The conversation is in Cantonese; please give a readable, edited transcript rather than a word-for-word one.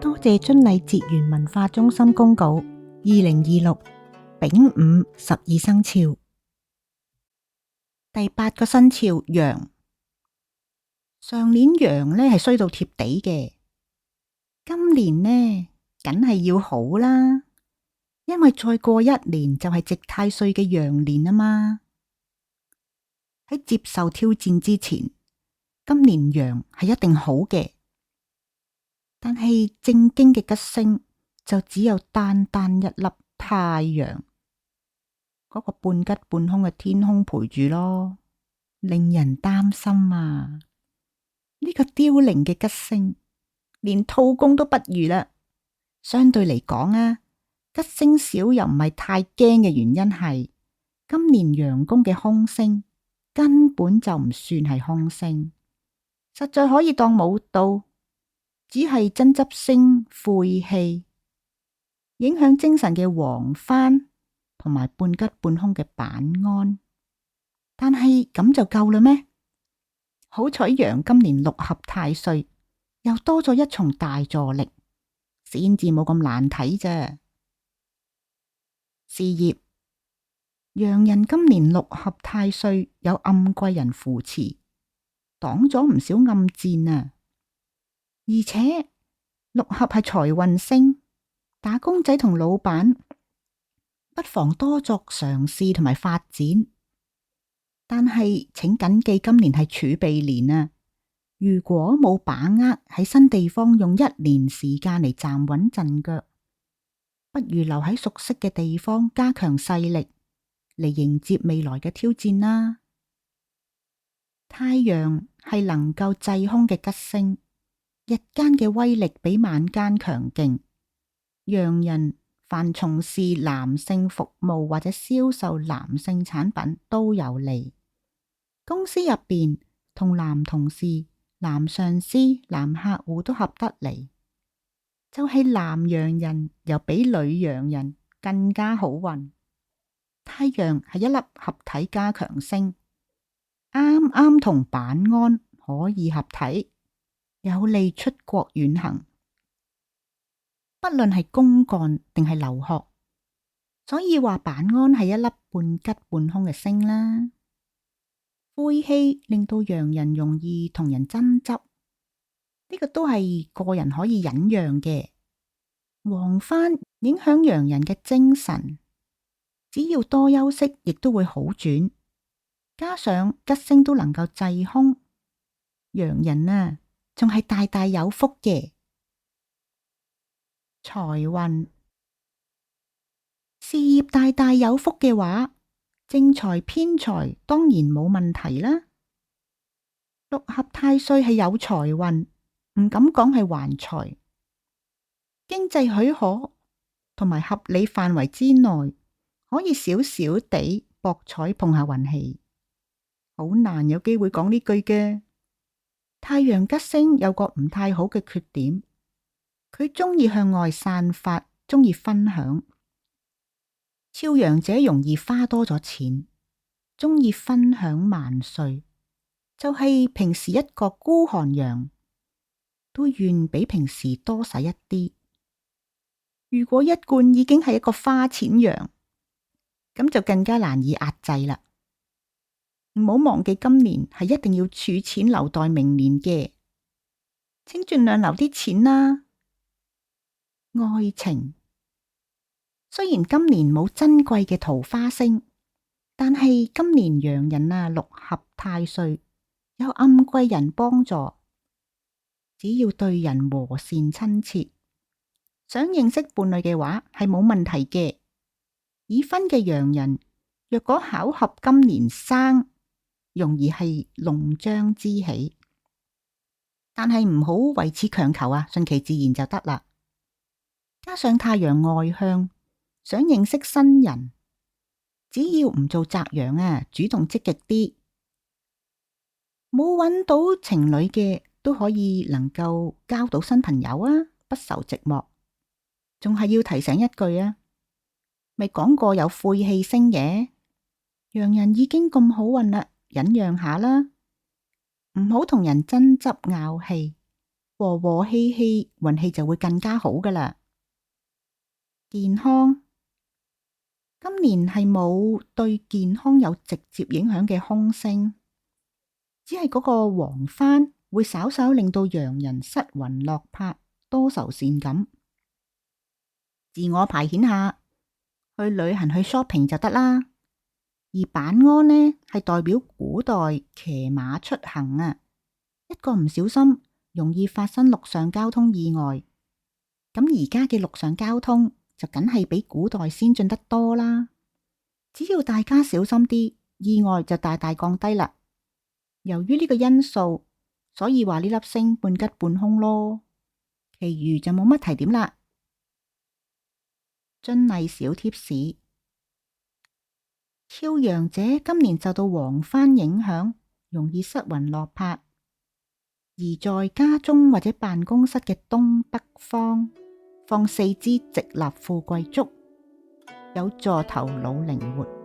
多謝遵禮節園文化中心公告，2026丙午12生肖第8個生肖羊。上年羊呢係衰到貼地嘅，今年呢梗係要好啦，因為再過1年就係值太歲嘅羊年啊嘛。喺接受挑戰之前，今年羊係一定好嘅。但係正經嘅吉星就只有單單一粒太陽，嗰個半吉半凶嘅天空陪住咯，令人擔心啊！呢個凋零嘅吉星，連兔公都不如啦。相對嚟講啊，吉星少又唔係太驚嘅原因係，今年羊宮嘅凶星根本就唔算係凶星，實在可以當冇到。只係爭執星晦氣，影響精神嘅黃幡同埋半吉半凶嘅板安，但係咁就夠啦咩？好彩羊今年6合太歲，又多咗一重大助力，先至冇咁難睇啫。事業，羊人今年6合太歲，有暗貴人扶持，擋咗唔少暗箭啊！而且6合係財運星，打工仔同老闆不妨多作嘗試同埋發展。但係請謹記，今年係儲備年啊！如果冇把握喺新地方用1年時間嚟站穩陣腳，不如留喺熟悉嘅地方加強勢力嚟迎接未來嘅挑戰啦。太陽係能夠制凶嘅吉星。日間嘅威力比晚間強勁，羊人凡從事男性服務或者銷售男性產品都有利。公司入邊同男同事、男上司、男客戶都合得嚟，就係男羊人又比女羊人更加好運。太陽係一粒合體加強星，啱啱同板安可以合體。有利出國遠行，不論係公幹定係留學，所以話板安係一粒半吉半凶嘅星啦。晦氣令到羊人容易同人爭執，呢個都係個人可以忍讓嘅。黃幡影響羊人嘅精神，只要多休息，亦都會好轉。加上吉星都能夠制凶，羊人啊，仲係大大有福嘅。財運，事業大大有福嘅話，正財偏財當然冇問題啦。6合太歲係有財運，唔敢講係橫財。經濟許可同埋合理範圍之內，可以少少地博彩碰下運氣，好難有機會講呢句嘅。太陽吉星有個唔太好嘅缺點，佢中意向外散發，中意分享。肖羊者容易花多咗錢，中意分享萬歲，就係平時一個孤寒羊，都願比平時多使一啲。如果一貫已經係一個花錢羊，咁就更加難以壓制啦。唔好忘記今年係一定要儲錢留待明年嘅，請盡量留啲錢啦。愛情，雖然今年冇珍貴嘅桃花星，但係今年羊人啊6合太歲，有暗貴人幫助，只要對人和善親切，想認識伴侶嘅話係冇問題嘅。已婚嘅羊人若果巧合今年生，容易係龍章之喜，但係唔好為此強求啊，順其自然就得啦。加上太陽外向，想認識新人，只要唔做宅羊啊，主動積極啲，冇揾到情侶嘅都可以能夠交到新朋友啊，不愁寂寞。仲係要提醒一句啊，咪講過有晦氣星嘅，羊人已經咁好運啦，忍讓下啦，唔好同人爭執拗氣，和和氣氣，運氣就會更加好㗎喇。健康，今年係冇對健康有直接影響嘅凶星，只係嗰個黃幡會稍稍令到羊人失魂落魄，多愁善感。自我排遣下，去旅行去 shopping 就得啦。而板鞍呢，係代表古代騎馬出行啊，一個唔小心容易發生陸上交通意外。咁而家嘅陸上交通就梗係比古代先進得多啦。只要大家小心啲，意外就大大降低啦。由於呢個因素，所以話呢粒星半吉半凶咯。其餘就冇乜提點啦。遵例小貼士：肖羊者今年受到黃幡影響，容易失魂落魄。而在家中或者辦公室嘅東北方放4支直立富貴竹，有助頭腦靈活。